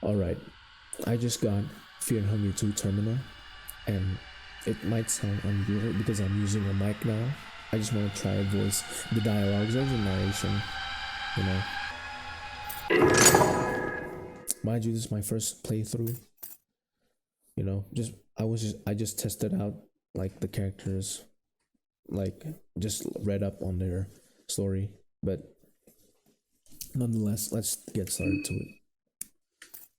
Alright, I just got Fear and Hungry 2 Termina, and it might sound unreal because I'm using a mic now. I just want to try and voice the dialogues or the narration, you know. Mind you, this is my first playthrough. You know, I just tested out like the characters, like just read up on their story, but nonetheless, let's get started to it.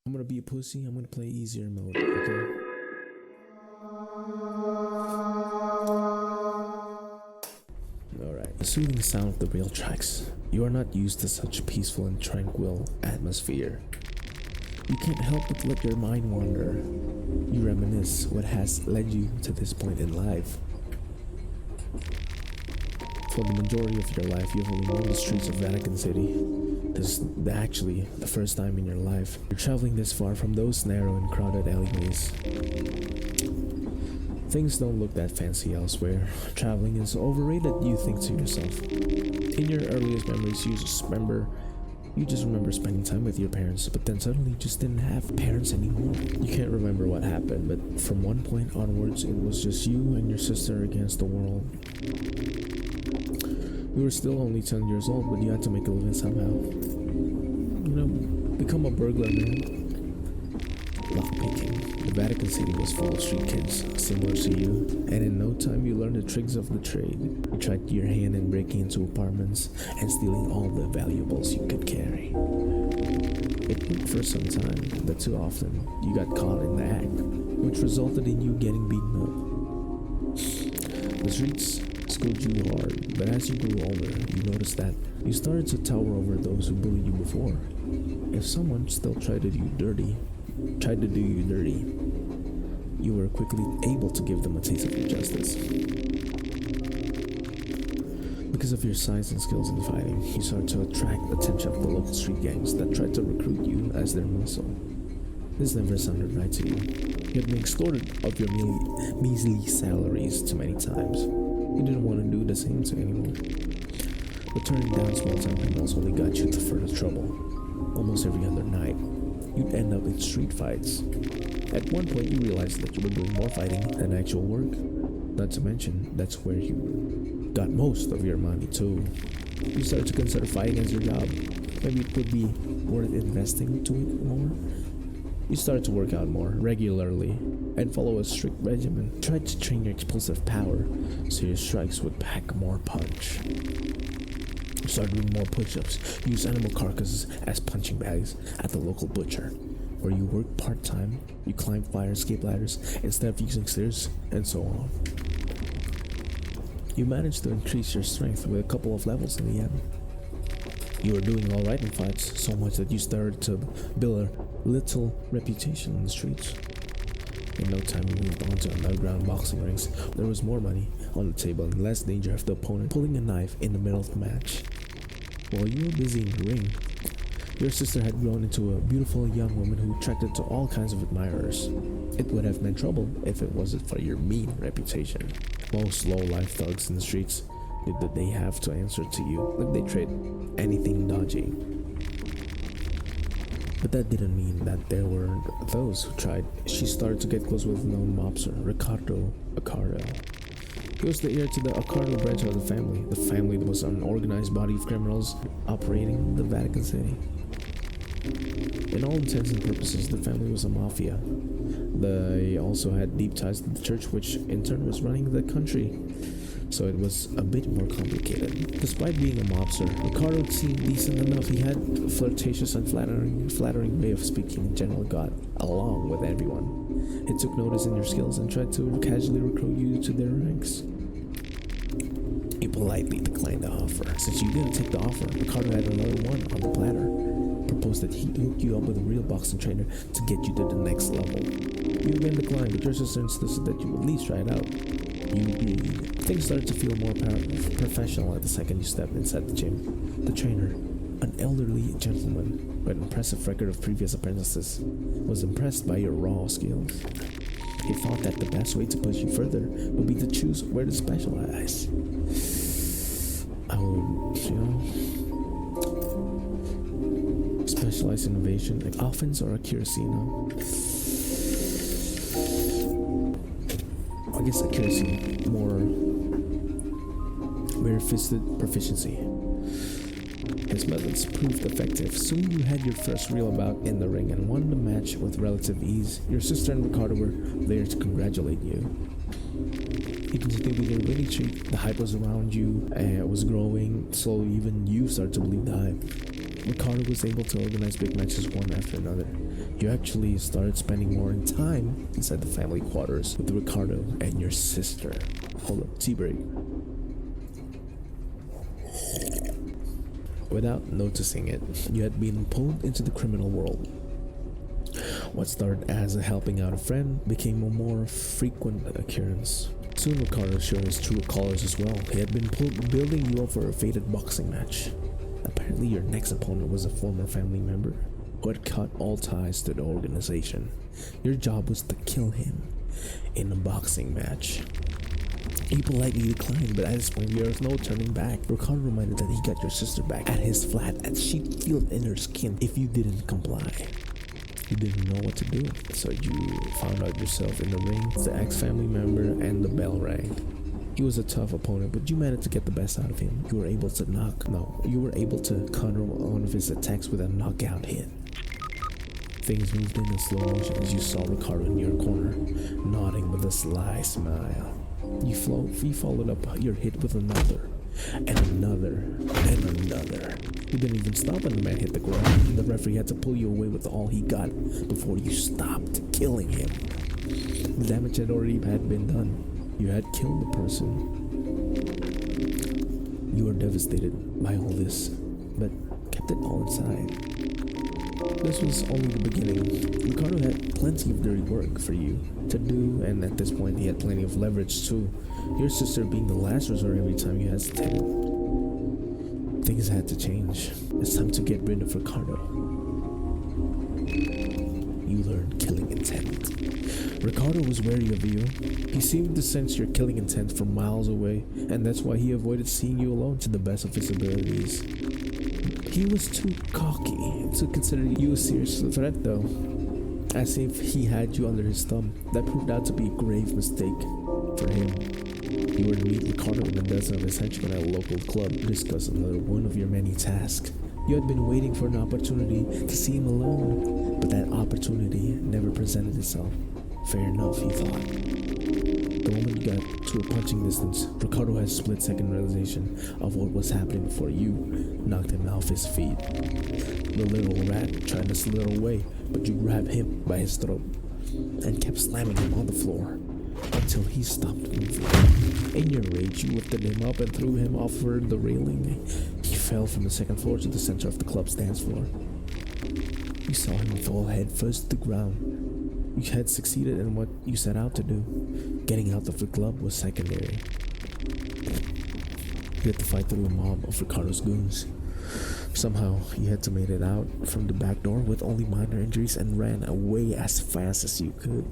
I'm gonna be a pussy. I'm gonna play easier mode, okay? Alright, the soothing sound of the rail tracks. You are not used to such peaceful and tranquil atmosphere. You can't help but let your mind wander. You reminisce what has led you to this point in life. For the majority of your life, you've only known the streets of Vatican City. This is actually the first time in your life you're traveling this far from those narrow and crowded alleyways. Things don't look that fancy elsewhere. Traveling is overrated, you think to yourself. In your earliest memories, you just remember spending time with your parents, but then suddenly you just didn't have parents anymore. You can't remember what happened, but from one point onwards, it was just you and your sister against the world. You were still only 10 years old, but you had to make a living somehow. You know, become a burglar, man. Lockpicking. The Vatican City was full of street kids, similar to you, and in no time you learned the tricks of the trade. You tried your hand in breaking into apartments and stealing all the valuables you could carry. It worked for some time, but too often you got caught in the act, which resulted in you getting beaten up. The streets schooled you hard, but as you grew older, you noticed that you started to tower over those who bullied you before. If someone still tried to do you dirty, you were quickly able to give them a taste of your justice. Because of your size and skills in fighting, you started to attract the attention of the local street gangs that tried to recruit you as their muscle. This never sounded right to you. You had been extorted of your measly salaries too many times. You didn't want to do the same to anyone. But turning down small-time criminals only got you into further trouble. Almost every other night, you'd end up in street fights. At one point, you realized that you were doing more fighting than actual work. Not to mention, that's where you got most of your money too. You started to consider fighting as your job. Maybe it would be worth investing to it more. You started to work out more regularly and follow a strict regimen. You tried to train your explosive power so your strikes would pack more punch. You started doing more push-ups. You used animal carcasses as punching bags at the local butcher, where you worked part-time. You climbed fire escape ladders instead of using stairs, and so on. You managed to increase your strength with a couple of levels in the end. You were doing alright in fights, so much that you started to build a little reputation in the streets. In no time, you moved on to underground boxing rings. There was more money on the table and less danger of the opponent pulling a knife in the middle of the match. While you were busy in the ring, your sister had grown into a beautiful young woman who attracted to all kinds of admirers. It would have meant trouble if it wasn't for your mean reputation. Most low-life thugs in the streets did that they have to answer to you, like they trade anything dodgy. But that didn't mean that there weren't those who tried. She started to get close with a known mobster, Ricardo Accardo. He was the heir to the Accardo branch of the family. The family was an organized body of criminals operating in the Vatican City. In all intents and purposes, the family was a mafia. They also had deep ties to the church, which in turn was running the country. So it was a bit more complicated. Despite being a mobster, Ricardo seemed decent enough. He had a flirtatious and flattering way of speaking and generally got along with everyone. He took notice in your skills and tried to casually recruit you to their ranks. You politely declined the offer. Since you didn't take the offer, Ricardo had another one on the platter. Proposed that he'd hook you up with a real boxing trainer to get you to the next level. You again declined, but your sister insisted that you at least try it out. You agreed. Things started to feel more professional at the second you stepped inside the gym. The trainer, an elderly gentleman with an impressive record of previous apprentices, was impressed by your raw skills. He thought that the best way to push you further would be to choose where to specialize. I would, Specialized innovation, like offense or accuracy, you know? I guess accuracy, more bare-fisted proficiency. His methods proved effective. Soon you had your first real bout in the ring and won the match with relative ease. Your sister and Ricardo were there to congratulate you. You continued with your winning streak. The hype was around you and it was growing. Slowly even you started to believe the hype. Ricardo was able to organize big matches one after another. You actually started spending more time inside the family quarters with Ricardo and your sister. Hold up, tea break. Without noticing it, you had been pulled into the criminal world. What started as a helping out a friend became a more frequent occurrence. Soon Ricardo showed his true colors as well. He had been building you up for a fated boxing match. Apparently your next opponent was a former family member who had cut all ties to the organization. Your job was to kill him in a boxing match. He politely declined, but at this point there was no turning back. Ricardo reminded that he got your sister back at his flat and she'd feel it in her skin if you didn't comply. You didn't know what to do, so you found out yourself in the ring, the ex-family member, and the bell rang. He was a tough opponent, but you managed to get the best out of him. You were able to counter one of his attacks with a knockout hit. Things moved in slow motion as you saw Ricardo in your corner, nodding with a sly smile. You followed up your hit with another, and another, and another. You didn't even stop when the man hit the ground. The referee had to pull you away with all he got before you stopped killing him. The damage had already been done. You had killed the person. You were devastated by all this, but kept it all inside. This was only the beginning. Ricardo had plenty of dirty work for you to do, and at this point he had plenty of leverage too. Your sister being the last resort every time you hesitated. Things had to change. It's time to get rid of Ricardo. You learned killing intent. Ricardo was wary of you. He seemed to sense your killing intent from miles away, and that's why he avoided seeing you alone to the best of his abilities. He was too cocky to consider you a serious threat though, as if he had you under his thumb. That proved out to be a grave mistake for him. You were to meet Ricardo and a dozen of his henchmen at a local club to discuss another one of your many tasks. You had been waiting for an opportunity to see him alone, but that opportunity never presented itself. Fair enough, he thought. The moment you got to a punching distance, Ricardo had a split-second realization of what was happening before you knocked him off his feet. The little rat tried to slither away, but you grabbed him by his throat and kept slamming him on the floor until he stopped moving. In your rage, you lifted him up and threw him off the railing. He fell from the second floor to the center of the club's dance floor. You saw him fall head first to the ground. You had succeeded in what you set out to do. Getting out of the club was secondary. You had to fight through a mob of Ricardo's goons. Somehow, you had to make it out from the back door with only minor injuries and ran away as fast as you could.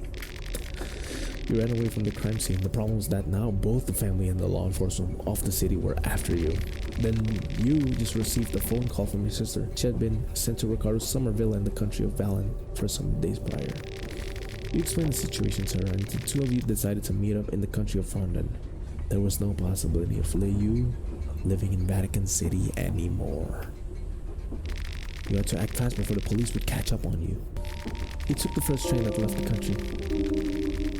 You ran away from the crime scene. The problem was that now both the family and the law enforcement of the city were after you. Then you just received a phone call from your sister. She had been sent to Ricardo's summer villa in the country of Valen for some days prior. You explained the situation to her, and the two of you decided to meet up in the country of Fondon. There was no possibility of you living in Vatican City anymore. You had to act fast before the police would catch up on you. You took the first train that left the country.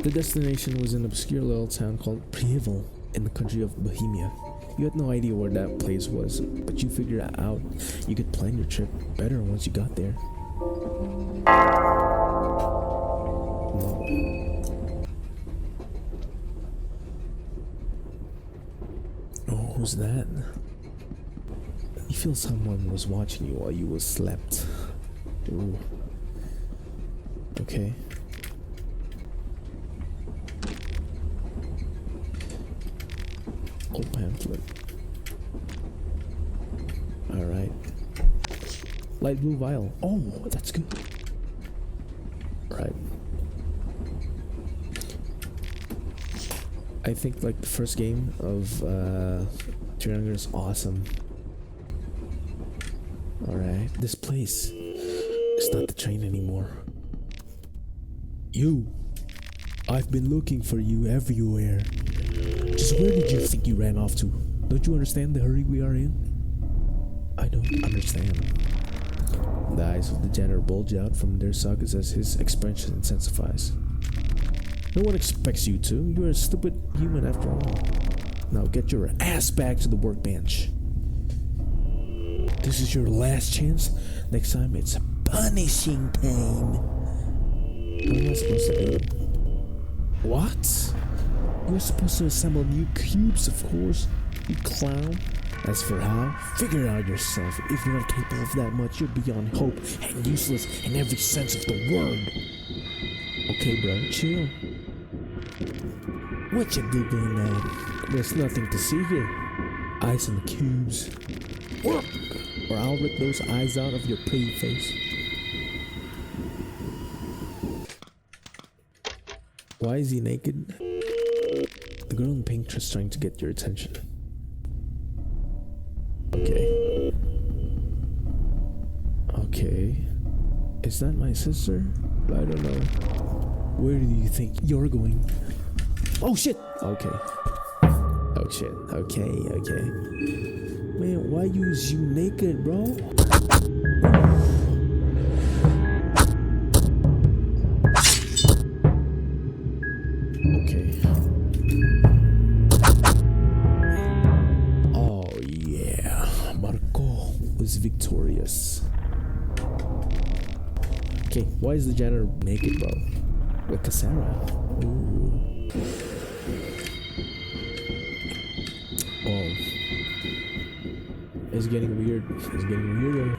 The destination was an obscure little town called Prieval in the country of Bohemia. You had no idea where that place was, but you figured out you could plan your trip better once you got there. Oh, who's that? You feel someone was watching you while you was slept. Ooh. Okay. Old pamphlet. Alright. Light blue vial. Oh, that's good. Right. I think like the first game of Termina is awesome. Alright. This place It's not the train anymore. You! I've been looking for you everywhere. Just where did you think you ran off to? Don't you understand the hurry we are in? I don't understand. The eyes of the janitor bulge out from their sockets as his expression intensifies. No one expects you to. You're a stupid human after all. Now get your ass back to the workbench. This is your last chance. Next time it's punishing time. What am I supposed to do? What? You're supposed to assemble new cubes, of course, you clown. As for how, figure it out yourself. If you're not capable of that much, you're beyond hope and useless in every sense of the word. Okay, bro, chill. What you giggling at? There's nothing to see here. Eyes on the cubes. Work! Or I'll rip those eyes out of your pretty face. Why is he naked? The girl in pink just trying to get your attention. Okay. Okay. Is that my sister? I don't know. Where do you think you're going? Oh shit! Okay. Oh shit. Okay. Man, why use you naked, bro? Okay. Oh yeah. Marco was victorious. Okay, why is the janitor naked, bro? With Cassara. Ooh. Oh. It's getting weird. It's getting weirder.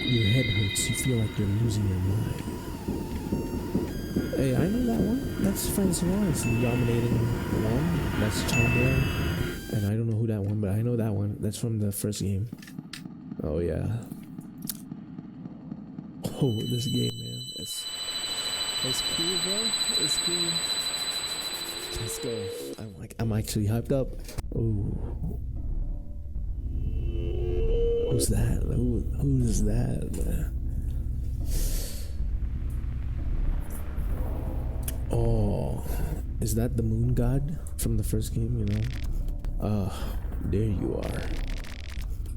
Your head hurts. You feel like you're losing your mind. Hey, I know that one. That's Francois. It's the dominating one. That's Chandler. And I don't know who that one, but I know that one. That's from the first game. Oh yeah. Oh, this game, man. It's cool, bro. It's cool. Let's go. I'm actually hyped up. Ooh. Who's that? Who is that? Oh, is that the moon god from the first game, you know? There you are.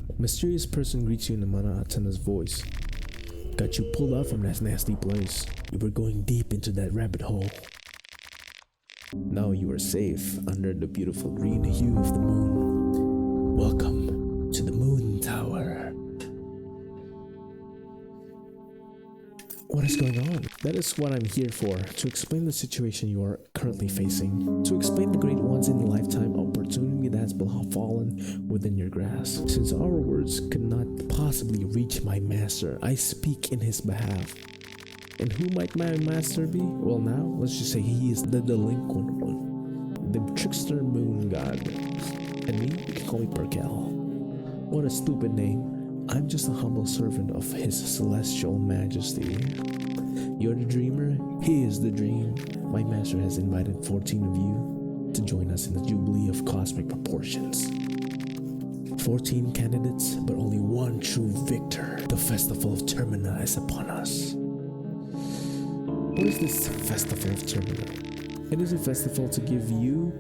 A mysterious person greets you in a monotonous voice. Got you pulled out from that nasty place. You were going deep into that rabbit hole. Now you are safe under the beautiful green hue of the moon. Welcome to the Moon Tower. What is going on? That is what I'm here for, to explain the situation you are currently facing, to explain the great once-in-a-lifetime opportunity that has fallen within your grasp. Since our words could not possibly reach my master, I speak in his behalf. And who might my master be? Well, now, let's just say he is the delinquent one, the trickster moon god. And me, you can call me Perkel. What a stupid name. I'm just a humble servant of his celestial majesty. You're the dreamer, he is the dream. My master has invited 14 of you to join us in the jubilee of cosmic proportions. 14 candidates, but only one true victor. The festival of Termina is upon us. What is this festival of Termina? It is a festival to give you,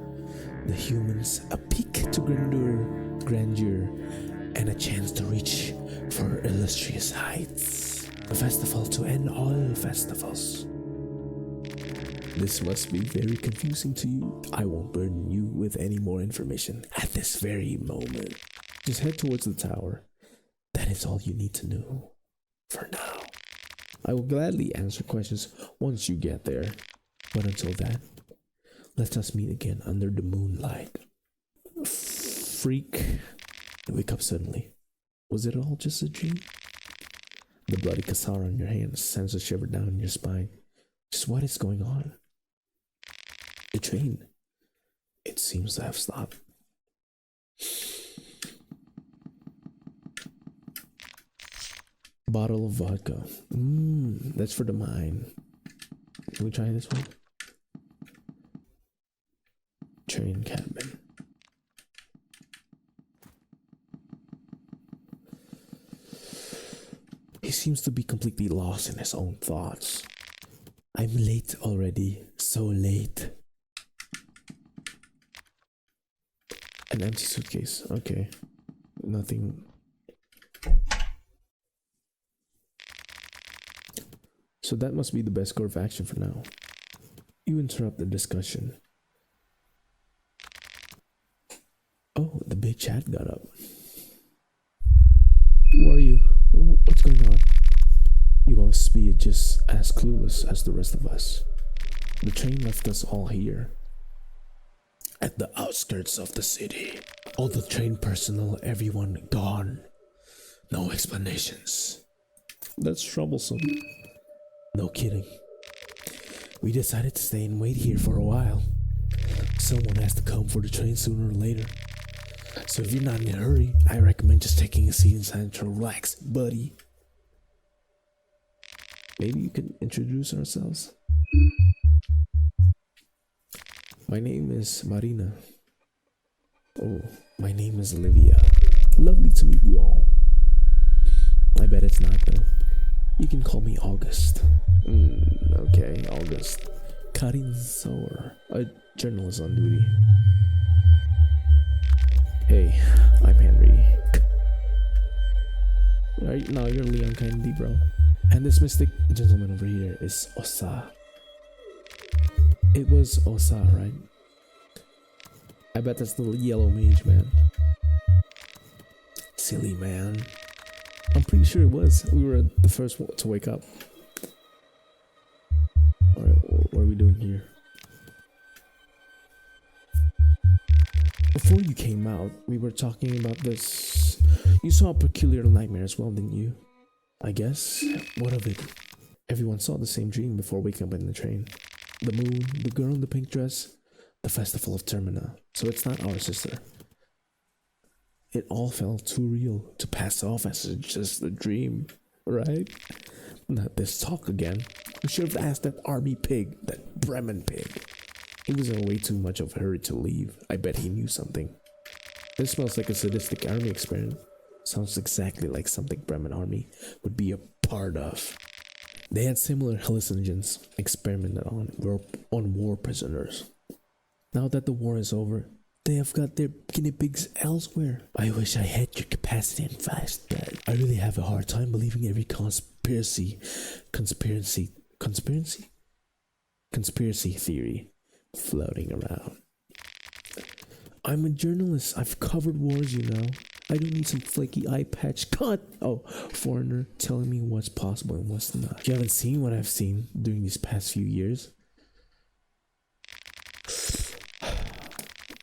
the humans, a peek to grandeur, and a chance to reach for illustrious heights. A festival to end all festivals. This must be very confusing to you. I won't burden you with any more information at this very moment. Just head towards the tower. That is all you need to know for now. I will gladly answer questions once you get there. But until then, let us meet again under the moonlight. Freak. You wake up suddenly. Was it all just a dream? The bloody Cassara on your hand sends a shiver down your spine. Just what is going on? The train. It seems to have stopped. Bottle of vodka. That's for the mind. Can we try this one? Train cabin. He seems to be completely lost in his own thoughts. I'm late already, so late. An empty suitcase, okay. Nothing. So that must be the best course of action for now. You interrupt the discussion. Oh, the big chat got up. Who are you? What's going on? You must be just as clueless as the rest of us. The train left us all here. At the outskirts of the city. All the train personnel, everyone gone. No explanations. That's troublesome. No kidding. We decided to stay and wait here for a while. Someone has to come for the train sooner or later. So if you're not in a hurry, I recommend just taking a seat inside to relax, buddy. Maybe you can introduce ourselves. My name is Marina. Oh, my name is Olivia. Lovely to meet you all. I bet it's not though. You can call me August. Okay, August. Karin Sauer, a journalist on duty. Hey, I'm Henry. Right now you're Leon Kennedy, bro. And this mystic gentleman over here is Osa. It was Osa, right? I bet that's the yellow mage, man. Silly man. I'm pretty sure it was. We were the first one to wake up. Alright, what are we doing here? Before you came out, we were talking about this. You saw a peculiar nightmare as well, didn't you? I guess. What of it? Everyone saw the same dream before waking up in the train. The moon, the girl in the pink dress, the festival of Termina. So it's not our sister. It all felt too real to pass off as just a dream, right? Not this talk again. We should have asked that army pig, that Bremen pig. He was in way too much of a hurry to leave. I bet he knew something. This smells like a sadistic army experiment. Sounds exactly like something Bremen army would be a part of. They had similar hallucinogens experimented on war prisoners. Now that the war is over, they have got their guinea pigs elsewhere. I wish I had your capacity and fast, but I really have a hard time believing every conspiracy theory floating around. I'm a journalist. I've covered wars, you know. I don't need some flaky eye patch foreigner telling me what's possible and what's not. You haven't seen what I've seen during these past few years.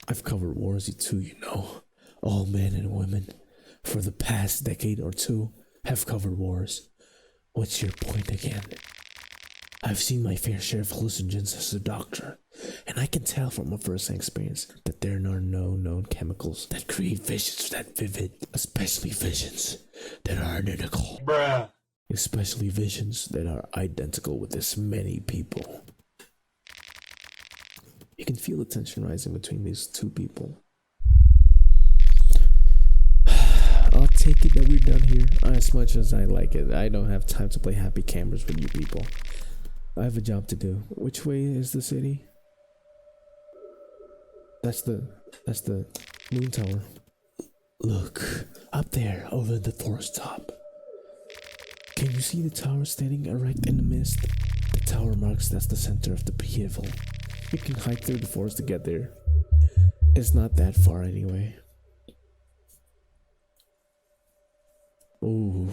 I've covered wars too, you know. All men and women for the past decade or two have covered wars. What's your point again? I've seen my fair share of hallucinogens as a doctor, and I can tell from my first-hand experience that there are no known chemicals that create visions that vivid, especially visions that are identical. Bruh. Especially visions that are identical with this many people. You can feel the tension rising between these two people. I'll take it that we're done here. As much as I like it, I don't have time to play happy campers with you people. I have a job to do. Which way is the city? That's the moon tower. Look, up there, over the forest top. Can you see the tower standing erect in the mist? The tower marks that's the center of the upheaval. You can hike through the forest to get there. It's not that far anyway. Ooh,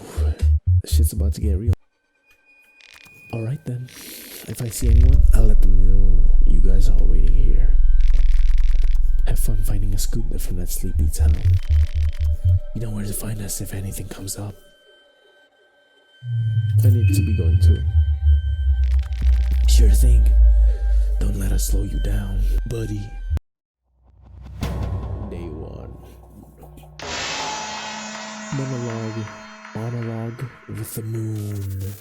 shit's about to get real. Alright then, if I see anyone, I'll let them know you guys are waiting here. Have fun finding a scoop from that sleepy town. You know where to find us if anything comes up. I need to be going too. Sure thing. Don't let us slow you down, buddy. Day 1. Monologue with the moon.